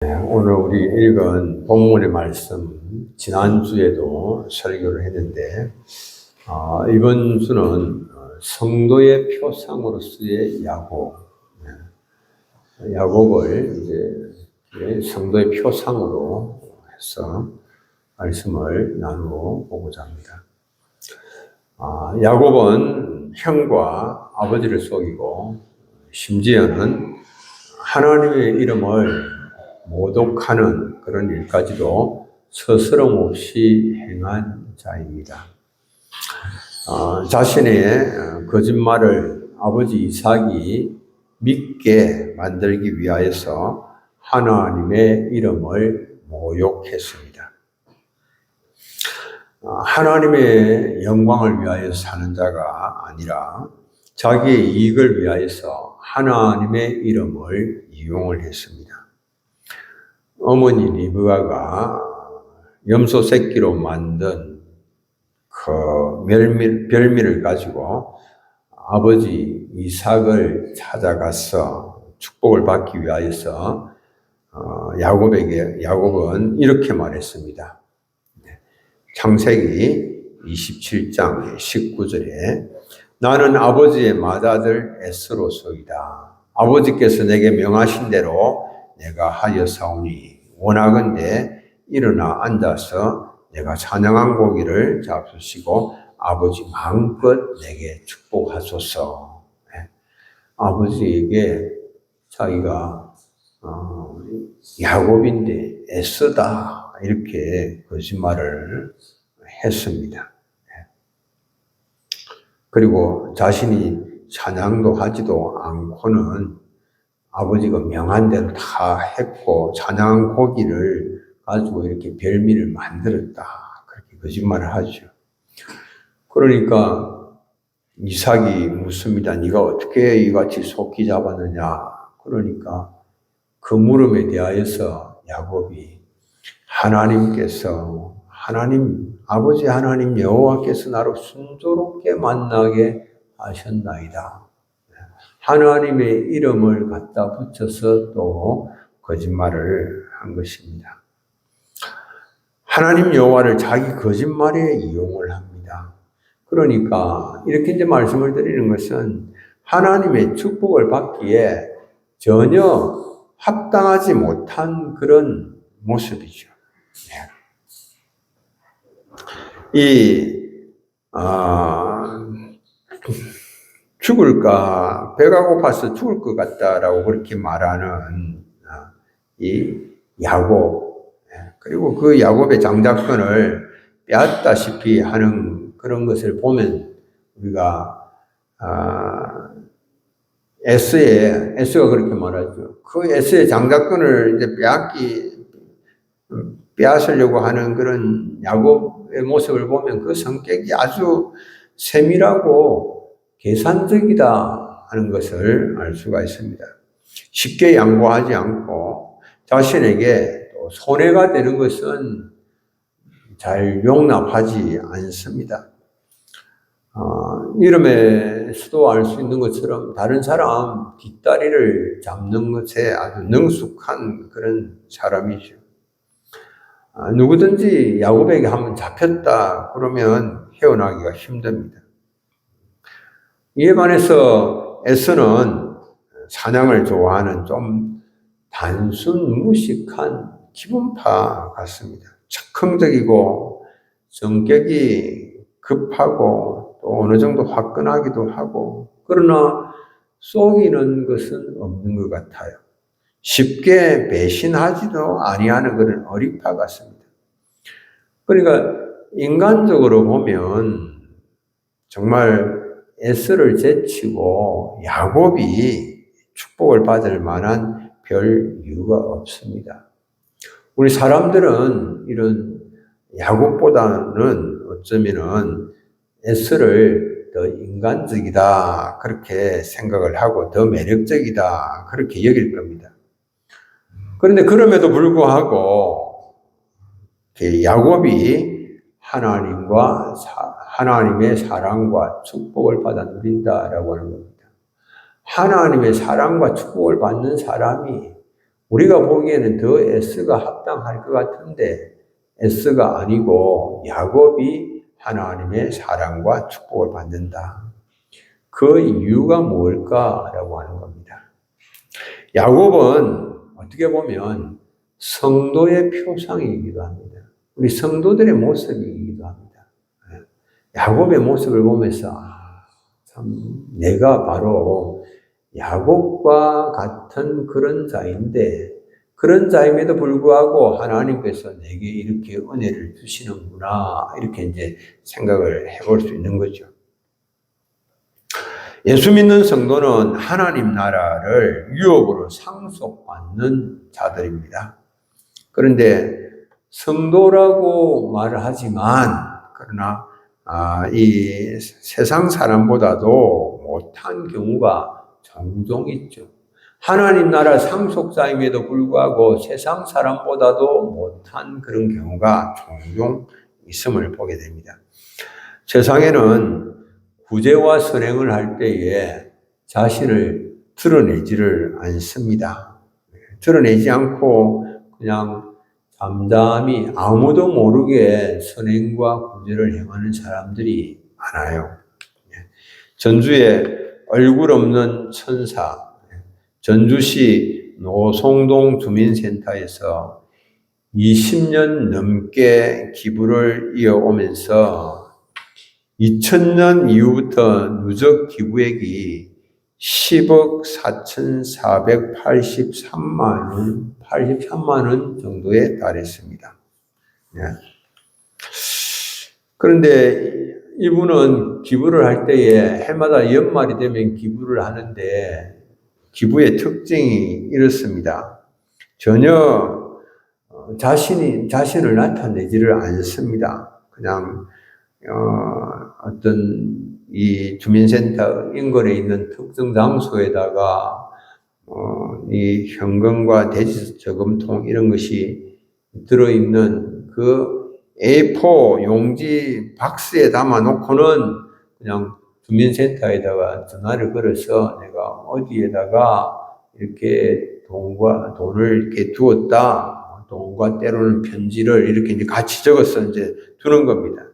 오늘 우리 읽은 본문의 말씀, 지난주에도 설교를 했는데, 이번 주는 성도의 표상으로서의 야곱, 야곱을 이제 성도의 표상으로 해서 말씀을 나누어 보고자 합니다. 야곱은 형과 아버지를 속이고, 심지어는 하나님의 이름을 모독하는 그런 일까지도 스스럼 없이 행한 자입니다. 자신의 거짓말을 아버지 이삭이 믿게 만들기 위하여서 하나님의 이름을 모욕했습니다. 하나님의 영광을 위하여 사는 자가 아니라 자기의 이익을 위하여서 하나님의 이름을 이용을 했습니다. 어머니 리브가가 염소 새끼로 만든 그 별미를 가지고 아버지 이삭을 찾아가서 축복을 받기 위하여서 야곱은 이렇게 말했습니다. 창세기 27장 19절에 나는 아버지의 맏아들 에스로소이다. 아버지께서 내게 명하신 대로 내가 하였사오니 원하건대 일어나 앉아서 내가 찬양한 고기를 잡수시고 아버지 마음껏 내게 축복하소서. 아버지에게 자기가 야곱인데 에스다 이렇게 거짓말을 했습니다. 그리고 자신이 찬양도 하지도 않고는 아버지가 명한 대로 다 했고 찬양한 고기를 가지고 이렇게 별미를 만들었다. 그렇게 거짓말을 하죠. 그러니까 이삭이 묻습니다. 네가 어떻게 이같이 속히 잡았느냐. 그러니까 그 물음에 대하여서 야곱이 아버지 하나님 여호와께서 나를 순조롭게 만나게 하셨나이다. 하나님의 이름을 갖다 붙여서 또 거짓말을 한 것입니다. 하나님 여호와를 자기 거짓말에 이용을 합니다. 그러니까 이렇게 이제 말씀을 드리는 것은 하나님의 축복을 받기에 전혀 합당하지 못한 그런 모습이죠. 배가 고파서 죽을 것 같다라고 그렇게 말하는 이 야곱, 그리고 그 야곱의 장자권을 빼앗다시피 하는 그런 것을 보면 우리가 에스가 그렇게 말하죠. 그 에스의 장자권을 이제 빼앗으려고 하는 그런 야곱의 모습을 보면 그 성격이 아주 세밀하고 계산적이다 하는 것을 알 수가 있습니다. 쉽게 양보하지 않고 자신에게 또 손해가 되는 것은 잘 용납하지 않습니다. 이름에서도 알 수 있는 것처럼 다른 사람 뒷다리를 잡는 것에 아주 능숙한 그런 사람이죠. 누구든지 야곱에게 한번 잡혔다 그러면 헤어나기가 힘듭니다. 이에 반해서 에서는 사냥을 좋아하는 좀 단순 무식한 기분파 같습니다. 즉흥적이고 성격이 급하고 또 어느 정도 화끈하기도 하고 그러나 속이는 것은 없는 것 같아요. 쉽게 배신하지도 아니하는 그런 어리파 같습니다. 그러니까 인간적으로 보면 정말 에스를 제치고 야곱이 축복을 받을 만한 별 이유가 없습니다. 우리 사람들은 이런 야곱보다는 어쩌면은 에스를 더 인간적이다 그렇게 생각을 하고 더 매력적이다 그렇게 여길 겁니다. 그런데 그럼에도 불구하고 야곱이 하나님의 사랑과 축복을 받아 누린다라고 하는 겁니다. 하나님의 사랑과 축복을 받는 사람이 우리가 보기에는 더 S가 합당할 것 같은데 S가 아니고 야곱이 하나님의 사랑과 축복을 받는다. 그 이유가 뭘까라고 하는 겁니다. 야곱은 어떻게 보면 성도의 표상이기도 합니다. 우리 성도들의 모습이기도 합니다. 야곱의 모습을 보면서 참 내가 바로 야곱과 같은 그런 자인데 그런 자임에도 불구하고 하나님께서 내게 이렇게 은혜를 주시는구나 이렇게 이제 생각을 해볼 수 있는 거죠. 예수 믿는 성도는 하나님 나라를 유업으로 상속받는 자들입니다. 그런데 성도라고 말을 하지만 그러나 이 세상 사람보다도 못한 경우가 종종 있죠. 하나님 나라 상속자임에도 불구하고 세상 사람보다도 못한 그런 경우가 종종 있음을 보게 됩니다. 세상에는 구제와 선행을 할 때에 자신을 드러내지를 않습니다. 드러내지 않고 그냥 잠잠히 아무도 모르게 선행과 구제를 행하는 사람들이 많아요. 전주에 얼굴 없는 천사, 전주시 노송동 주민센터에서 20년 넘게 기부를 이어오면서 2000년 이후부터 누적 기부액이 10억 4,483만 원 정도에 달했습니다. 그런데 이분은 기부를 할 때에 해마다 연말이 되면 기부를 하는데 기부의 특징이 이렇습니다. 전혀 자신을 나타내지를 않습니다. 그냥 어떤 이 주민센터 인근에 있는 특정 장소에다가 이 현금과 대지 저금통 이런 것이 들어있는 그 A4 용지 박스에 담아 놓고는 그냥 주민센터에다가 전화를 걸어서 내가 어디에다가 이렇게 돈을 이렇게 두었다. 돈과 때로는 편지를 이렇게 이제 같이 적어서 이제 두는 겁니다.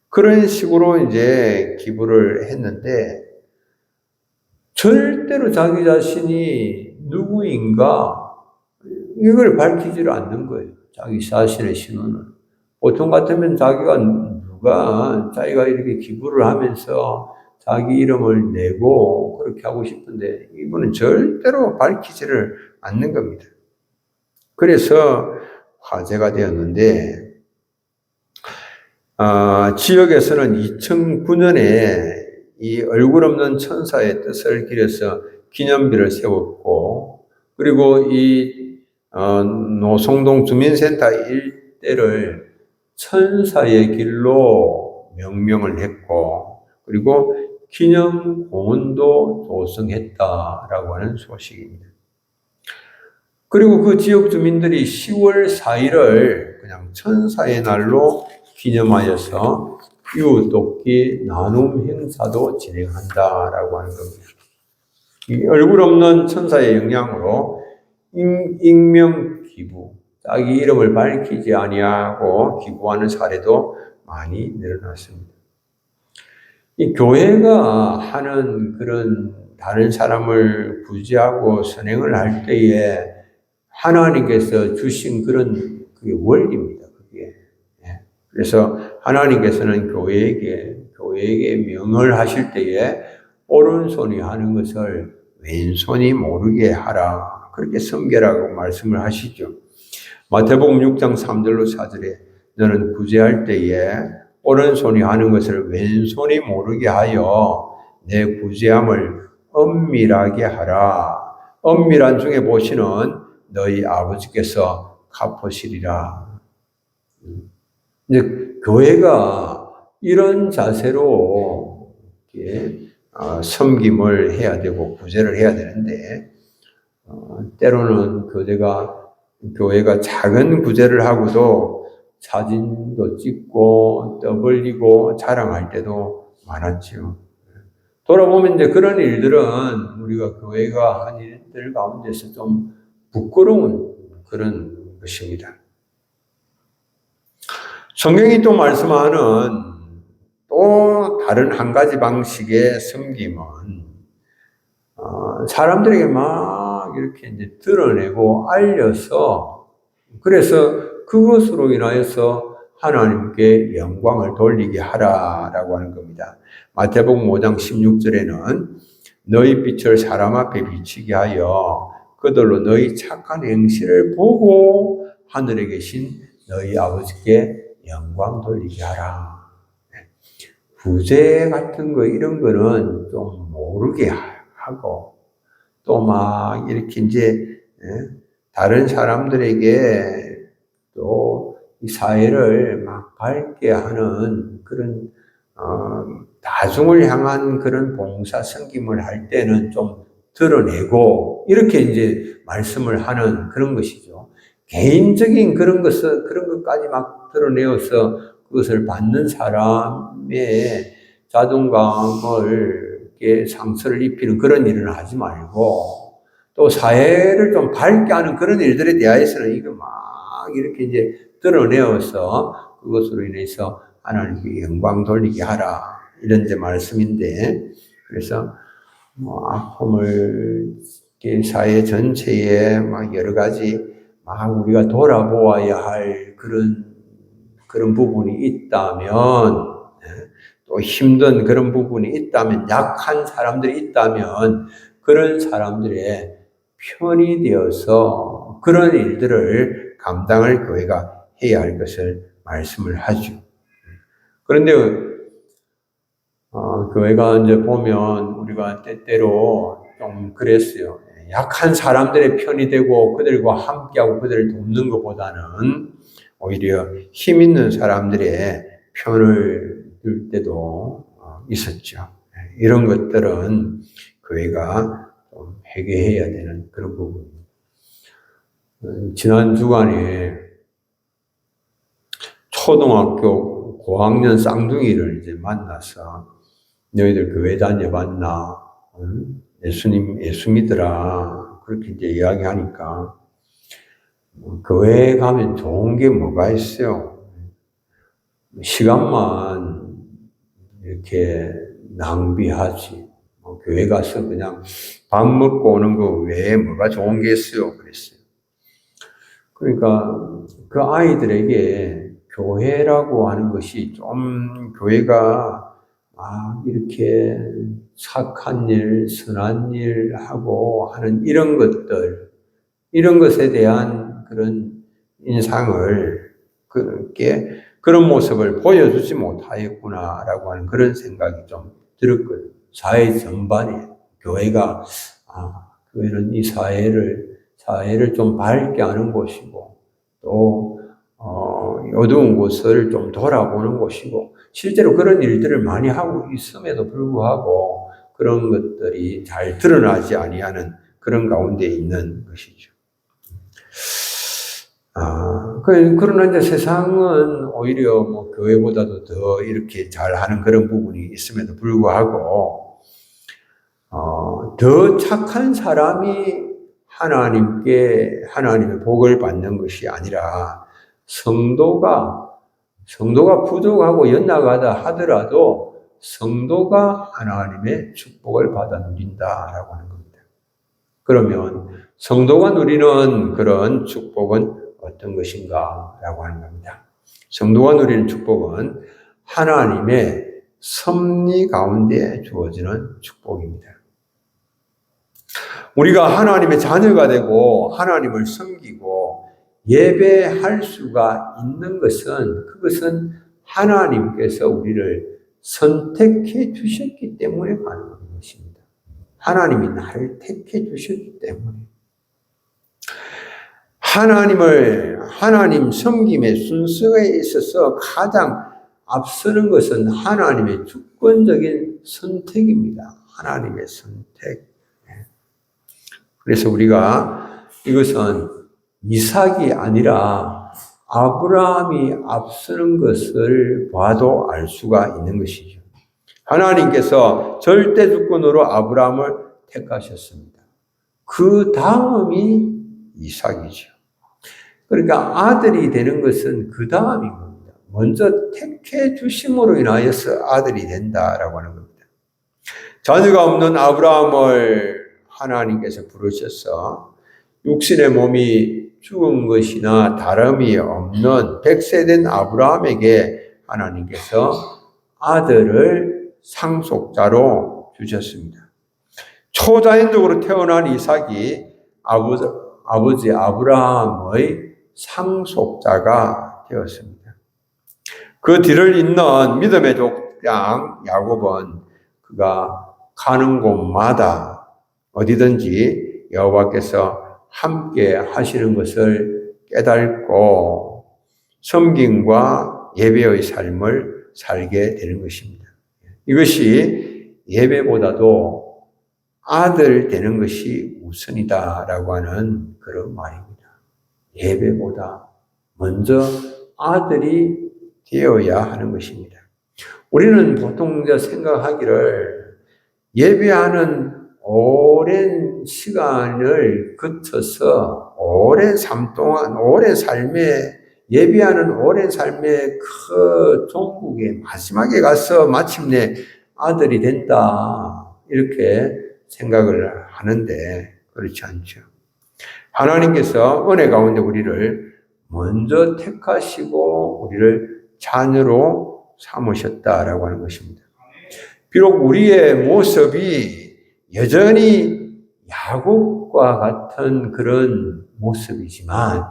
그런 식으로 이제 기부를 했는데 절대로 자기 자신이 누구인가 이걸 밝히지를 않는 거예요. 자기 자신의 신원을. 보통 같으면 자기가 이렇게 기부를 하면서 자기 이름을 내고 그렇게 하고 싶은데 이분은 절대로 밝히지를 않는 겁니다. 그래서 화제가 되었는데 지역에서는 2009년에 이 얼굴 없는 천사의 뜻을 기려서 기념비를 세웠고 그리고 이 노송동 주민센터 일대를 천사의 길로 명명을 했고 그리고 기념공원도 조성했다라고 하는 소식입니다. 그리고 그 지역 주민들이 10월 4일을 그냥 천사의 날로 기념하여서 이웃 돕기 나눔 행사도 진행한다라고 하는 겁니다. 이 얼굴 없는 천사의 영향으로 익명 기부, 자기 이름을 밝히지 아니하고 기부하는 사례도 많이 늘어났습니다. 이 교회가 하는 그런 다른 사람을 구제하고 선행을 할 때에 하나님께서 주신 그런 그게 원리입니다. 그게. 그래서 하나님께서는 교회에게 명을 하실 때에 오른손이 하는 것을 왼손이 모르게 하라. 그렇게 섬겨라고 말씀을 하시죠. 마태복음 6장 3절로 4절에 너는 구제할 때에 오른손이 하는 것을 왼손이 모르게 하여 내 구제함을 엄밀하게 하라. 엄밀한 중에 보시는 너희 아버지께서 갚으시리라. 이제 교회가 이런 자세로 이렇게 섬김을 해야 되고 구제를 해야 되는데 때로는 교회가 작은 구제를 하고도 사진도 찍고 떠벌리고 자랑할 때도 많았죠. 돌아보면 이제 그런 일들은 우리가 교회가 한 일들 가운데서 좀 부끄러운 그런 것입니다. 성경이 또 말씀하는 또 다른 한 가지 방식의 섬김은 사람들에게 막 이렇게 이제 드러내고 알려서 그래서 그것으로 인하여서 하나님께 영광을 돌리게 하라라고 하는 겁니다. 마태복음 5장 16절에는 너희 빛을 사람 앞에 비치게 하여 그들로 너희 착한 행실을 보고 하늘에 계신 너희 아버지께 영광 돌리게 하라. 부재 같은 거 이런 거는 좀 모르게 하고 또 막 이렇게 이제 다른 사람들에게 또 이 사회를 막 밝게 하는 그런 다중을 향한 그런 봉사 섬김을 할 때는 좀 드러내고 이렇게 이제 말씀을 하는 그런 것이죠. 개인적인 그런 것까지 막 드러내어서 그것을 받는 사람의 자존감을 상처를 입히는 그런 일은 하지 말고 또 사회를 좀 밝게 하는 그런 일들에 대해서는 이거 막 이렇게 이제 드러내어서 그것으로 인해서 하나님께 영광 돌리게 하라. 이런 이제 말씀인데, 그래서 아픔을 사회 전체에 막 여러 가지 막 우리가 돌아보아야 할 그런 부분이 있다면, 또 힘든 그런 부분이 있다면, 약한 사람들이 있다면, 그런 사람들의 편이 되어서 그런 일들을 감당할 교회가 해야 할 것을 말씀을 하죠. 그런데 교회가 이제 보면 우리가 때때로 좀 그랬어요. 약한 사람들의 편이 되고 그들과 함께하고 그들을 돕는 것보다는 오히려 힘 있는 사람들의 편을 들 때도 있었죠. 이런 것들은 교회가 좀 회개해야 되는 그런 부분입니다. 지난 주간에 초등학교 고학년 쌍둥이를 이제 만나서 너희들 교회 다녀봤나? 예수 믿으라. 그렇게 이제 이야기하니까 교회 가면 좋은 게 뭐가 있어요? 시간만 이렇게 낭비하지. 교회 가서 그냥 밥 먹고 오는 거 외에 뭐가 좋은 게 있어요? 그랬어요. 그러니까 그 아이들에게 교회라고 하는 것이 좀 교회가 이렇게 착한 일, 선한 일 하고 하는 이런 것들, 이런 것에 대한 그런 인상을 그런 모습을 보여주지 못하였구나라고 하는 그런 생각이 좀 들었거든요. 사회 전반에 교회가 교회는 이 사회를 좀 밝게 하는 곳이고 또 어두운 곳을 좀 돌아보는 곳이고 실제로 그런 일들을 많이 하고 있음에도 불구하고 그런 것들이 잘 드러나지 아니하는 그런 가운데 있는 것이죠. 그러나 이제 세상은 오히려 교회보다도 더 이렇게 잘하는 그런 부분이 있음에도 불구하고 더 착한 사람이 하나님의 복을 받는 것이 아니라 성도가 부족하고 연약하다 하더라도 성도가 하나님의 축복을 받아 누린다라고 하는 겁니다. 그러면 성도가 누리는 그런 축복은 어떤 것인가라고 하는 겁니다. 성도가 누리는 축복은 하나님의 섭리 가운데 주어지는 축복입니다. 우리가 하나님의 자녀가 되고 하나님을 섬기고 예배할 수가 있는 그것은 하나님께서 우리를 선택해 주셨기 때문에 가능한 것입니다. 하나님이 나를 택해 주셨기 때문에. 하나님 섬김의 순서에 있어서 가장 앞서는 것은 하나님의 주권적인 선택입니다. 하나님의 선택. 그래서 우리가 이것은 이삭이 아니라 아브라함이 앞서는 것을 봐도 알 수가 있는 것이죠. 하나님께서 절대 주권으로 아브라함을 택하셨습니다. 그 다음이 이삭이죠. 그러니까 아들이 되는 것은 그 다음인 겁니다. 먼저 택해 주심으로 인하여서 아들이 된다라고 하는 겁니다. 자녀가 없는 아브라함을 하나님께서 부르셔서 육신의 몸이 죽은 것이나 다름이 없는 100세 된 아브라함에게 하나님께서 아들을 상속자로 주셨습니다. 초자연적으로 태어난 이삭이 아버지 아브라함의 상속자가 되었습니다. 그 뒤를 잇는 믿음의 족장 야곱은 그가 가는 곳마다 어디든지 여호와께서 함께 하시는 것을 깨닫고 섬김과 예배의 삶을 살게 되는 것입니다. 이것이 예배보다도 아들 되는 것이 우선이다라고 하는 그런 말입니다. 예배보다 먼저 아들이 되어야 하는 것입니다. 우리는 보통 생각하기를 예배하는 오랜 시간을 거쳐서 오랜 삶 동안, 오랜 삶에, 예배하는 오랜 삶의 그 종국의 마지막에 가서 마침내 아들이 된다. 이렇게 생각을 하는데 그렇지 않죠. 하나님께서 은혜 가운데 우리를 먼저 택하시고 우리를 자녀로 삼으셨다라고 하는 것입니다. 비록 우리의 모습이 여전히 야곱과 같은 그런 모습이지만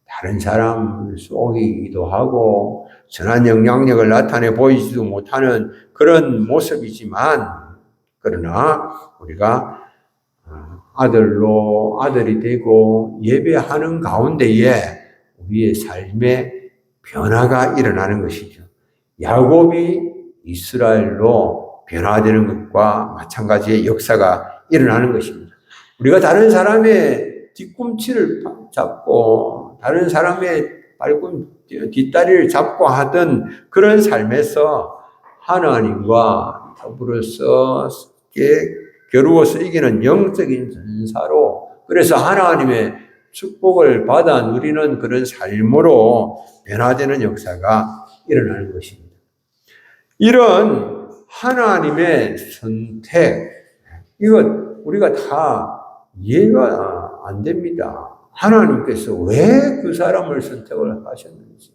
다른 사람을 속이기도 하고 선한 영향력을 나타내 보이지도 못하는 그런 모습이지만 그러나 우리가 아들이 되고 예배하는 가운데에 우리의 삶에 변화가 일어나는 것이죠. 야곱이 이스라엘로 변화되는 것과 마찬가지의 역사가 일어나는 것입니다. 우리가 다른 사람의 뒤꿈치를 잡고 다른 사람의 뒷다리를 잡고 하던 그런 삶에서 하나님과 더불어서 겨루어서 이기는 영적인 전사로 그래서 하나님의 축복을 받아 누리는 그런 삶으로 변화되는 역사가 일어나는 것입니다. 이런 하나님의 선택, 이거 우리가 다 이해가 안 됩니다. 하나님께서 왜 그 사람을 선택을 하셨는지,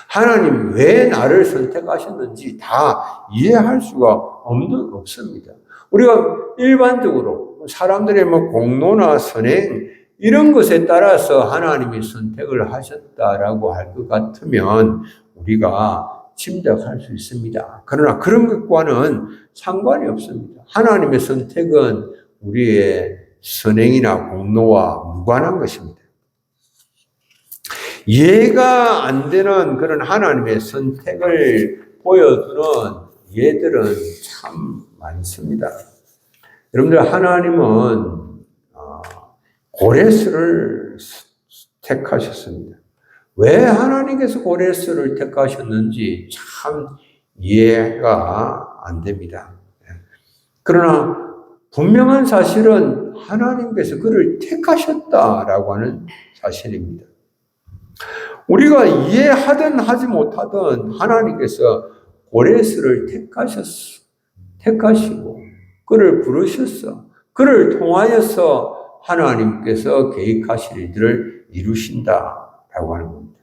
하나님 왜 나를 선택하셨는지 다 이해할 수가 없습니다. 우리가 일반적으로 사람들의 공로나 선행 이런 것에 따라서 하나님이 선택을 하셨다라고 할 것 같으면 우리가 짐작할 수 있습니다. 그러나 그런 것과는 상관이 없습니다. 하나님의 선택은 우리의 선행이나 공로와 무관한 것입니다. 이해가 안 되는 그런 하나님의 선택을 보여주는 예들은 참 많습니다. 여러분들, 하나님은 고레스를 택하셨습니다. 왜 하나님께서 고레스를 택하셨는지 참 이해가 안 됩니다. 그러나 분명한 사실은 하나님께서 그를 택하셨다라고 하는 사실입니다. 우리가 이해하든 하지 못하든 하나님께서 고레스를 택하시고 그를 부르셨어. 그를 통하여서 하나님께서 계획하실 일들을 이루신다라고 하는 겁니다.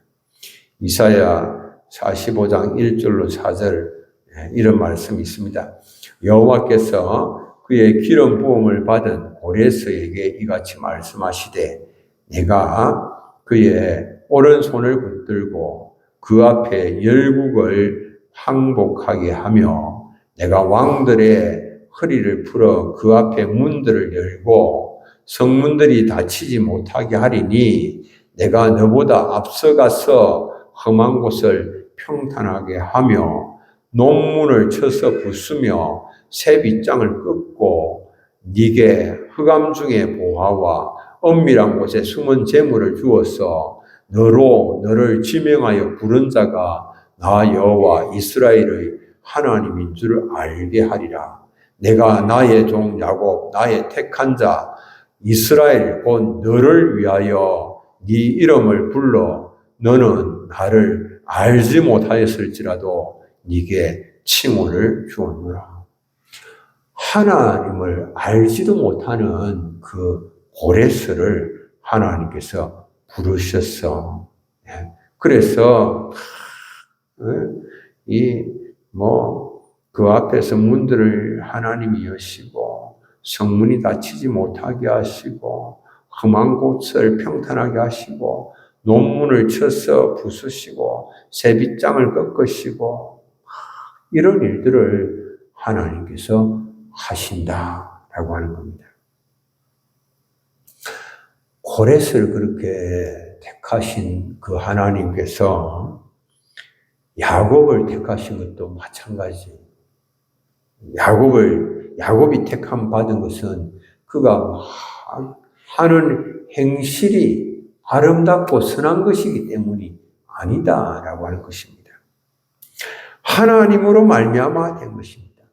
이사야 45장 1절로 4절 이런 말씀이 있습니다. 여호와께서 그의 기름 부음을 받은 고레스에게 이같이 말씀하시되 내가 그의 오른손을 붙들고 그 앞에 열국을 항복하게 하며 내가 왕들의 허리를 풀어 그 앞에 문들을 열고 성문들이 닫히지 못하게 하리니 내가 너보다 앞서가서 험한 곳을 평탄하게 하며 논문을 쳐서 부수며 새 빗장을 끊고 네게 흑암 중에 보화와 엄밀한 곳에 숨은 재물을 주어서 너를 지명하여 부른 자가 나 여호와 이스라엘의 하나님인 줄 알게 하리라. 내가 나의 종 야곱 나의 택한 자 이스라엘 곧 너를 위하여 네 이름을 불러 너는 나를 알지 못하였을지라도 네게 칭호를 주었노라. 하나님을 알지도 못하는 그 고레스를 하나님께서 부르셨어. 그래서 그 앞에서 문들을 하나님이 여시고 성문이 닫히지 못하게 하시고 험한 곳을 평탄하게 하시고 논문을 쳐서 부수시고 새빗장을 꺾으시고 이런 일들을 하나님께서 하신다라고 하는 겁니다. 고렛을 그렇게 택하신 그 하나님께서 야곱을 택하신 것도 마찬가지. 야곱이 택함 받은 것은 그가 하는 행실이 아름답고 선한 것이기 때문이 아니다라고 하는 것입니다. 하나님으로 말미암아 된 것입니다.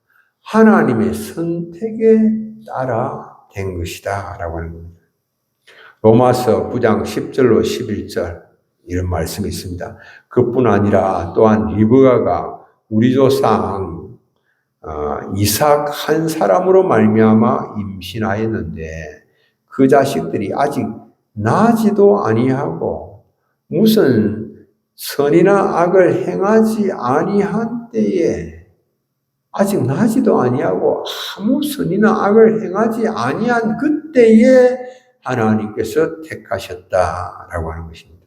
하나님의 선택에 따라 된 것이다라고 하는 겁니다. 로마서 9장 10절로 11절 이런 말씀이 있습니다. 그뿐 아니라 또한 리브가가 우리 조상 이삭 한 사람으로 말미암아 임신하였는데 그 자식들이 아직 나지도 아니하고 무슨 선이나 악을 행하지 아니한 때에 아직 나지도 아니하고 아무 선이나 악을 행하지 아니한 그때에 하나님께서 택하셨다라고 하는 것입니다.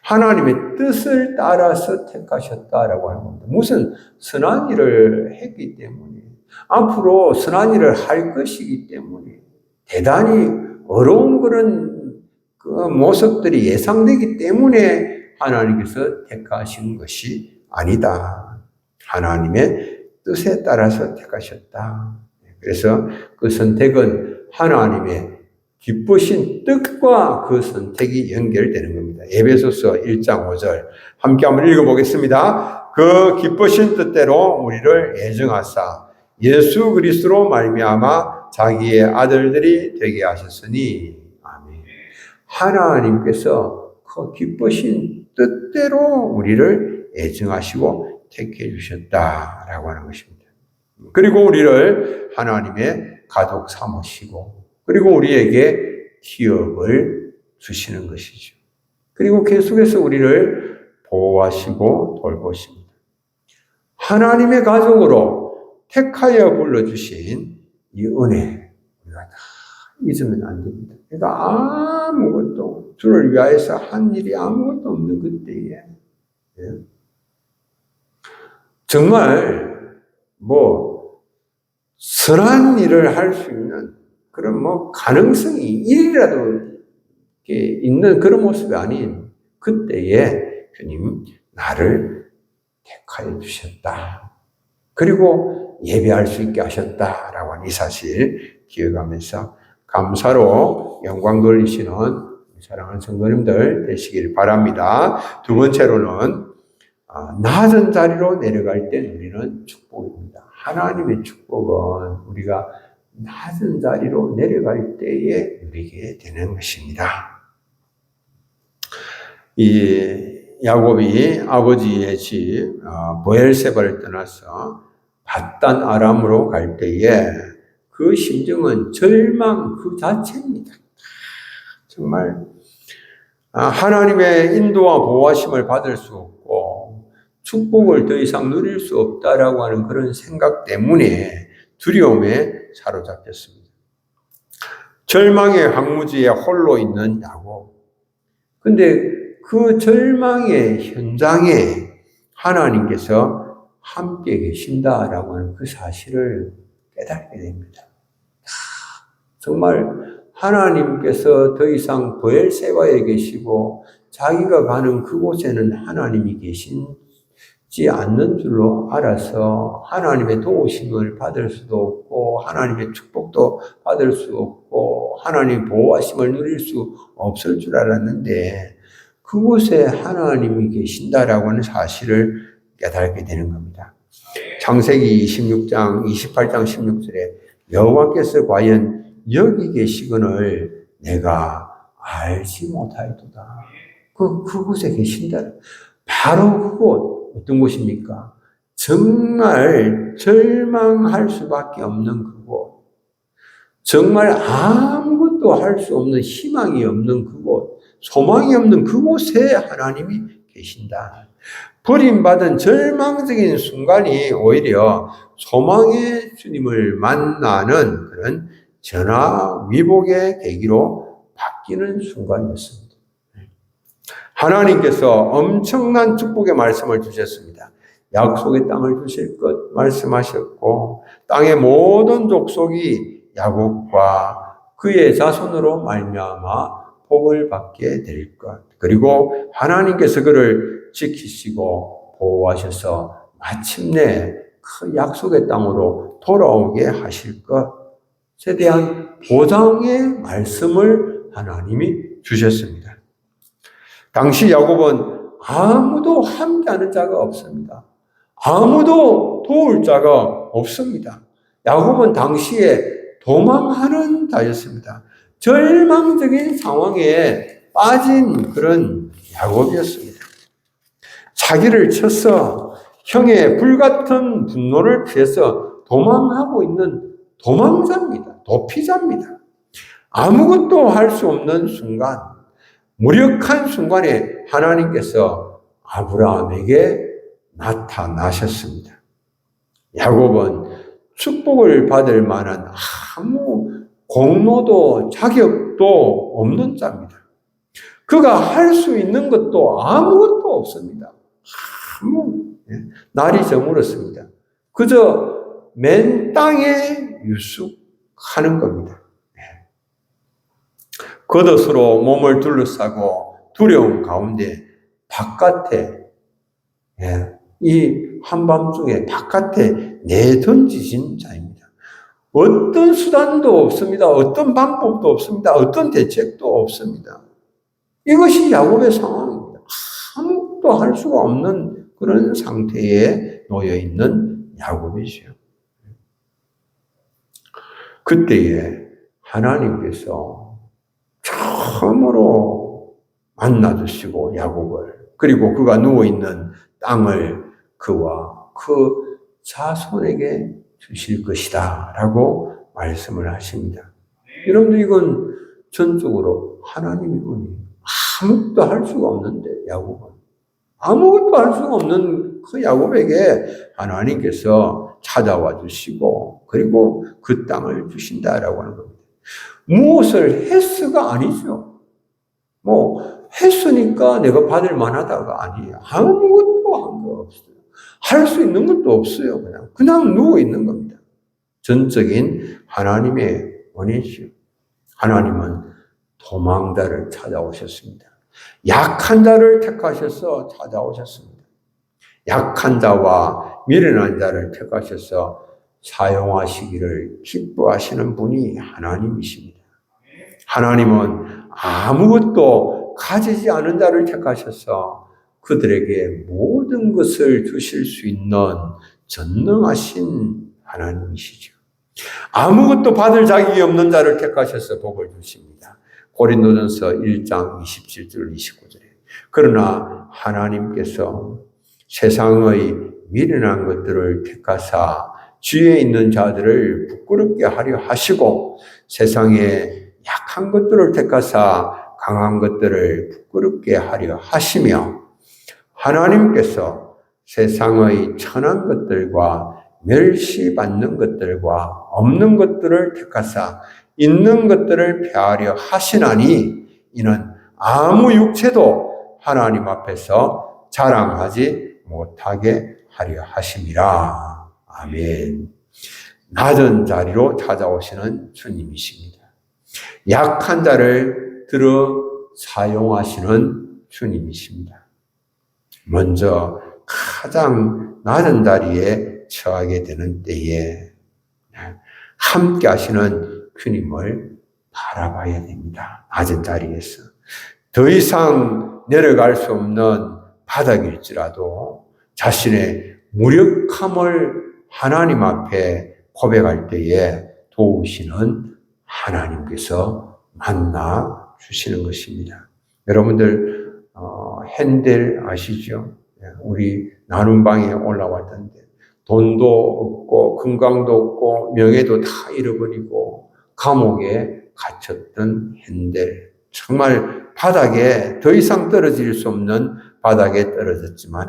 하나님의 뜻을 따라서 택하셨다라고 하는 겁니다. 무슨 선한 일을 했기 때문에 앞으로 선한 일을 할 것이기 때문에 대단히 어려운 그런 그 모습들이 예상되기 때문에 하나님께서 택하신 것이 아니다. 하나님의 뜻에 따라서 택하셨다. 그래서 그 선택은 하나님의 기쁘신 뜻과 그 선택이 연결되는 겁니다. 에베소서 1장 5절 함께 한번 읽어보겠습니다. 그 기쁘신 뜻대로 우리를 애정하사 예수 그리스도로 말미암아 자기의 아들들이 되게 하셨으니 아멘. 하나님께서 그 기쁘신 뜻대로 우리를 애정하시고 택해 주셨다라고 하는 것입니다. 그리고 우리를 하나님의 가족 삼으시고 그리고 우리에게 기업을 주시는 것이죠. 그리고 계속해서 우리를 보호하시고 돌보십니다. 하나님의 가족으로 택하여 불러주신 이 은혜 우리가 다 잊으면 안 됩니다. 그러니까 아무것도 주를 위하여서 한 일이 아무것도 없는 그때에 정말 선한 일을 할 수 있는 그런 가능성이 일이라도 있는 그런 모습이 아닌 그때에 주님 나를 택하여 주셨다. 그리고 예배할 수 있게 하셨다라고 하는 이 사실 기억하면서 감사로 영광 돌리시는 사랑하는 성도님들 되시길 바랍니다. 두 번째로는 낮은 자리로 내려갈 때 누리는 축복입니다. 하나님의 축복은 우리가 낮은 자리로 내려갈 때에 누리게 되는 것입니다. 이 야곱이 아버지의 집 브엘세바를 떠나서 밧단 아람으로 갈 때에 그 심정은 절망 그 자체입니다. 정말 하나님의 인도와 보호하심을 받을 수 없고 축복을 더 이상 누릴 수 없다라고 하는 그런 생각 때문에 두려움에 사로잡혔습니다. 절망의 황무지에 홀로 있는 야곱. 근데 그 절망의 현장에 하나님께서 함께 계신다라고 하는 그 사실을 깨닫게 됩니다. 정말 하나님께서 더 이상 브엘세바에 계시고 자기가 가는 그곳에는 하나님이 계시지 않는 줄로 알아서 하나님의 도우심을 받을 수도 없고 하나님의 축복도 받을 수 없고 하나님의 보호하심을 누릴 수 없을 줄 알았는데 그곳에 하나님이 계신다라고 하는 사실을 깨닫게 되는 겁니다. 창세기 28장 16절에 여호와께서 과연 여기 계시거늘 내가 알지 못하였도다. 그곳에 계신다. 바로 그곳, 어떤 곳입니까? 정말 절망할 수밖에 없는 그곳. 정말 아무것도 할 수 없는 희망이 없는 그곳, 소망이 없는 그곳에 하나님이 계신다. 버림받은 절망적인 순간이 오히려 소망의 주님을 만나는 그런 전화위복의 계기로 바뀌는 순간이었습니다. 하나님께서 엄청난 축복의 말씀을 주셨습니다. 약속의 땅을 주실 것 말씀하셨고, 땅의 모든 족속이 야곱과 그의 자손으로 말미암아 복을 받게 될 것, 그리고 하나님께서 그를 지키시고 보호하셔서 마침내 그 약속의 땅으로 돌아오게 하실 것에 대한 보장의 말씀을 하나님이 주셨습니다. 당시 야곱은 아무도 함께하는 자가 없습니다. 아무도 도울 자가 없습니다. 야곱은 당시에 도망하는 자였습니다. 절망적인 상황에 빠진 그런 야곱이었습니다. 자기를 쳐서 형의 불같은 분노를 피해서 도망하고 있는 도망자입니다. 도피자입니다. 아무것도 할 수 없는 순간, 무력한 순간에 하나님께서 아브라함에게 나타나셨습니다. 야곱은 축복을 받을 만한 아무 공로도 자격도 없는 자입니다. 그가 할 수 있는 것도 아무것도 없습니다. 날이 저물었습니다. 그저 맨 땅에 유숙하는 겁니다. 겉옷으로 몸을 둘러싸고 두려움 가운데 바깥에, 이 한밤중에 바깥에 내던지신 자입니다. 어떤 수단도 없습니다. 어떤 방법도 없습니다. 어떤 대책도 없습니다. 이것이 야곱의 상황입니다. 아무것도 할 수가 없는 그런 상태에 놓여 있는 야곱이죠. 그때에 하나님께서 처음으로 만나주시고 야곱을, 그리고 그가 누워있는 땅을 그와 그 자손에게 주실 것이다 라고 말씀을 하십니다. 여러분들, 이건 전적으로 하나님의 은혜. 아무것도 할 수가 없는데 야곱은, 아무것도 할 수가 없는 그 야곱에게 하나님께서 찾아와 주시고 그리고 그 땅을 주신다라고 하는 겁니다. 무엇을 했어가 아니죠. 했으니까 내가 받을 만하다가 아니에요. 아무것도 한 거 없어요. 할 수 있는 것도 없어요. 그냥 누워 있는 겁니다. 전적인 하나님의 은혜죠. 하나님은 도망자를 찾아오셨습니다. 약한 자를 택하셔서 찾아오셨습니다. 약한 자와 미련한 자를 택하셔서 사용하시기를 기뻐하시는 분이 하나님이십니다. 하나님은 아무것도 가지지 않은 자를 택하셔서 그들에게 모든 것을 주실 수 있는 전능하신 하나님이시죠. 아무것도 받을 자격이 없는 자를 택하셔서 복을 주십니다. 고린도전서 1장 27절 29절에 그러나 하나님께서 세상의 미련한 것들을 택하사 주위에 있는 자들을 부끄럽게 하려 하시고 세상에 약한 것들을 택하사 강한 것들을 부끄럽게 하려 하시며 하나님께서 세상의 천한 것들과 멸시받는 것들과 없는 것들을 택하사 있는 것들을 폐하려 하시나니 이는 아무 육체도 하나님 앞에서 자랑하지 못하게 하려 하심이라. 아멘. 낮은 자리로 찾아오시는 주님이십니다. 약한 자를 들어 사용하시는 주님이십니다. 먼저 가장 낮은 자리에 처하게 되는 때에 함께 하시는 주님을 바라봐야 됩니다. 낮은 자리에서. 더 이상 내려갈 수 없는 바닥일지라도 자신의 무력함을 하나님 앞에 고백할 때에 도우시는 하나님께서 만나 주시는 것입니다. 여러분들 핸델 아시죠? 우리 나눔방에 올라왔던데 돈도 없고 건강도 없고 명예도 다 잃어버리고 감옥에 갇혔던 핸델. 정말 바닥에 더 이상 떨어질 수 없는 바닥에 떨어졌지만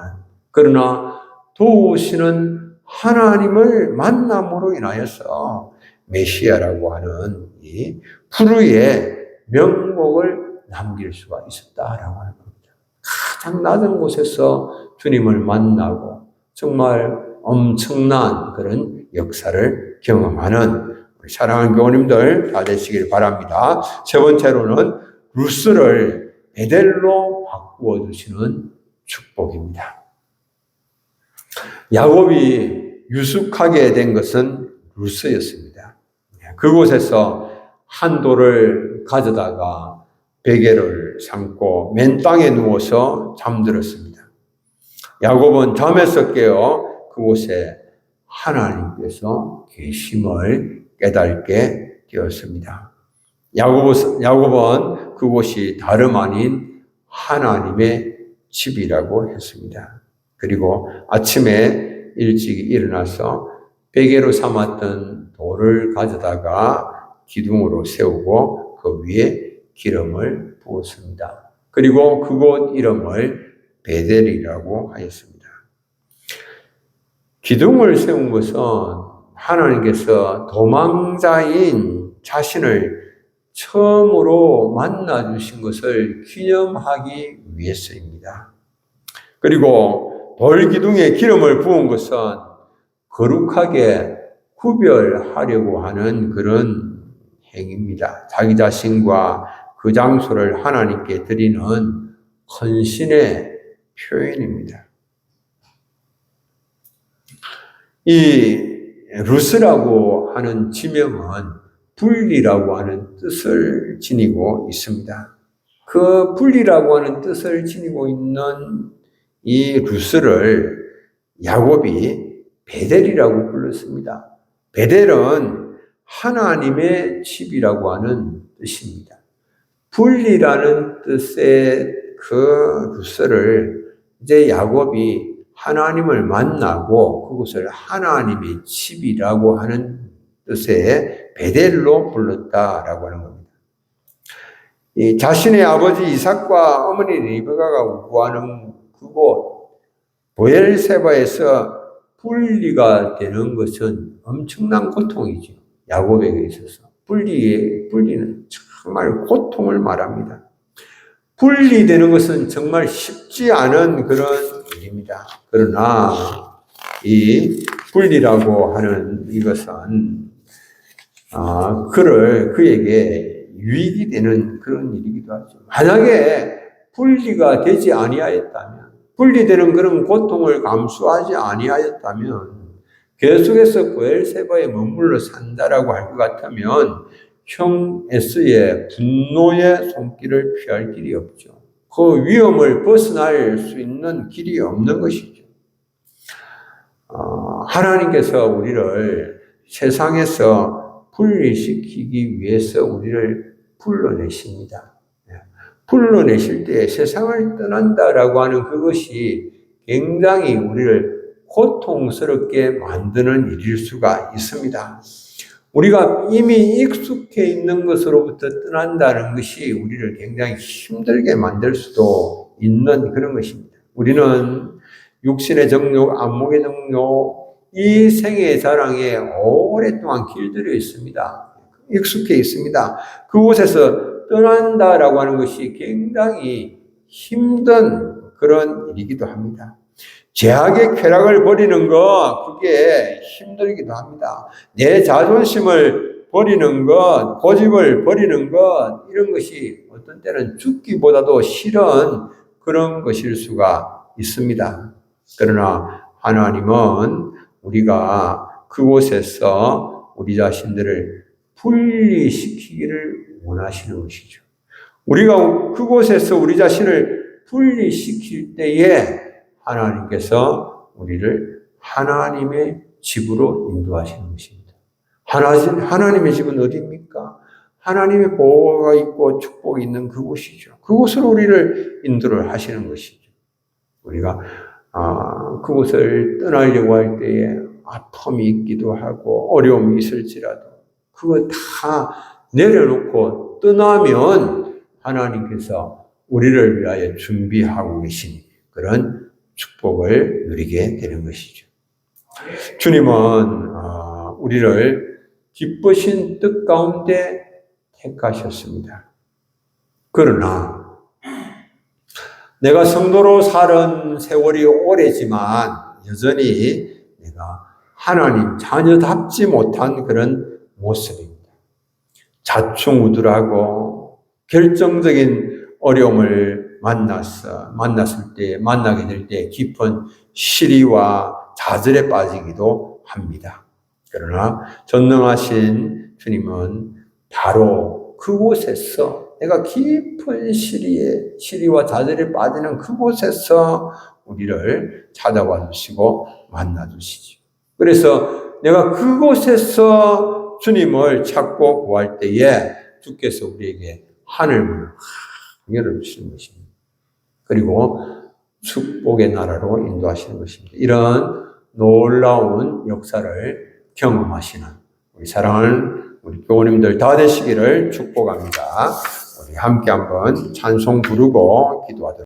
그러나 도우시는 하나님을 만남으로 인하여서 메시아라고 하는 이 푸르의 명곡을 남길 수가 있었다라고 하는 겁니다. 가장 낮은 곳에서 주님을 만나고 정말 엄청난 그런 역사를 경험하는 우리 사랑하는 교우님들 다 되시길 바랍니다. 세 번째로는 루스를 베델로 바꾸어 주시는 축복입니다. 야곱이 유숙하게 된 것은 루스였습니다. 그곳에서 한 돌을 가져다가 베개를 삼고 맨 땅에 누워서 잠들었습니다. 야곱은 잠에서 깨어 그곳에 하나님께서 계심을 깨닫게 되었습니다. 야곱은 그곳이 다름 아닌 하나님의 집이라고 했습니다. 그리고 아침에 일찍 일어나서 베개로 삼았던 돌을 가져다가 기둥으로 세우고 그 위에 기름을 부었습니다. 그리고 그곳 이름을 베델이라고 하였습니다. 기둥을 세운 것은 하나님께서 도망자인 자신을 처음으로 만나주신 것을 기념하기 위해서입니다. 그리고 돌기둥에 기름을 부은 것은 거룩하게 구별하려고 하는 그런 행위입니다. 자기 자신과 그 장소를 하나님께 드리는 헌신의 표현입니다. 이 루스라고 하는 지명은 분리라고 하는 뜻을 지니고 있습니다. 그 분리라고 하는 뜻을 지니고 있는 이 루스를 야곱이 베델이라고 불렀습니다. 베델은 하나님의 집이라고 하는 뜻입니다. 분리라는 뜻의 그 루스를 이제 야곱이 하나님을 만나고 그것을 하나님의 집이라고 하는 뜻의 베델로 불렀다라고 하는 겁니다. 이 자신의 아버지 이삭과 어머니 리브가가 구하는 그곳 보엘세바에서 분리가 되는 것은 엄청난 고통이죠. 야곱에게 있어서 분리는 정말 고통을 말합니다. 분리되는 것은 정말 쉽지 않은 그런 일입니다. 그러나 이 분리라고 하는 이것은 그에게 유익이 되는 그런 일이기도 하죠. 만약에 분리가 되지 아니하였다면, 분리되는 그런 고통을 감수하지 아니하였다면 계속해서 고엘세바에 머물러 산다라고 할 것 같으면 형 에스의 분노의 손길을 피할 길이 없죠. 그 위험을 벗어날 수 있는 길이 없는 것이죠. 하나님께서 우리를 세상에서 분리시키기 위해서 우리를 불러내십니다. 불러내실 때 세상을 떠난다라고 하는 그것이 굉장히 우리를 고통스럽게 만드는 일일 수가 있습니다. 우리가 이미 익숙해 있는 것으로부터 떠난다는 것이 우리를 굉장히 힘들게 만들 수도 있는 그런 것입니다. 우리는 육신의 정욕, 안목의 정욕, 이 생의 자랑에 오랫동안 길들여 있습니다. 익숙해 있습니다. 그곳에서 떠난다라고 하는 것이 굉장히 힘든 그런 일이기도 합니다. 죄악의 쾌락을 버리는 것, 그게 힘들기도 합니다. 내 자존심을 버리는 것, 고집을 버리는 것, 이런 것이 어떤 때는 죽기보다도 싫은 그런 것일 수가 있습니다. 그러나 하나님은 우리가 그곳에서 우리 자신들을 분리시키기를 원하시는 것이죠. 우리가 그곳에서 우리 자신을 분리시킬 때에 하나님께서 우리를 하나님의 집으로 인도하시는 것입니다. 하나님의 집은 어디입니까? 하나님의 보호가 있고 축복이 있는 그곳이죠. 그곳으로 우리를 인도를 하시는 것이죠. 우리가 그곳을 떠나려고 할 때에 아픔이 있기도 하고 어려움이 있을지라도 그거 다 내려놓고 떠나면 하나님께서 우리를 위하여 준비하고 계신 그런 축복을 누리게 되는 것이죠. 주님은 우리를 기쁘신 뜻 가운데 택하셨습니다. 그러나 내가 성도로 살은 세월이 오래지만 여전히 내가 하나님 자녀답지 못한 그런 모습입니다. 자충우돌하고 결정적인 어려움을 만나게 될 때 깊은 시리와 좌절에 빠지기도 합니다. 그러나 전능하신 주님은 바로 그곳에서 내가 깊은 시리와 좌절에 빠지는 그곳에서 우리를 찾아와 주시고 만나 주시죠. 그래서 내가 그곳에서 주님을 찾고 구할 때에 주께서 우리에게 하늘문을 열어주시는 것입니다. 그리고 축복의 나라로 인도하시는 것입니다. 이런 놀라운 역사를 경험하시는 우리 사랑하는 우리 교우님들 다 되시기를 축복합니다. 우리 함께 한번 찬송 부르고 기도하도록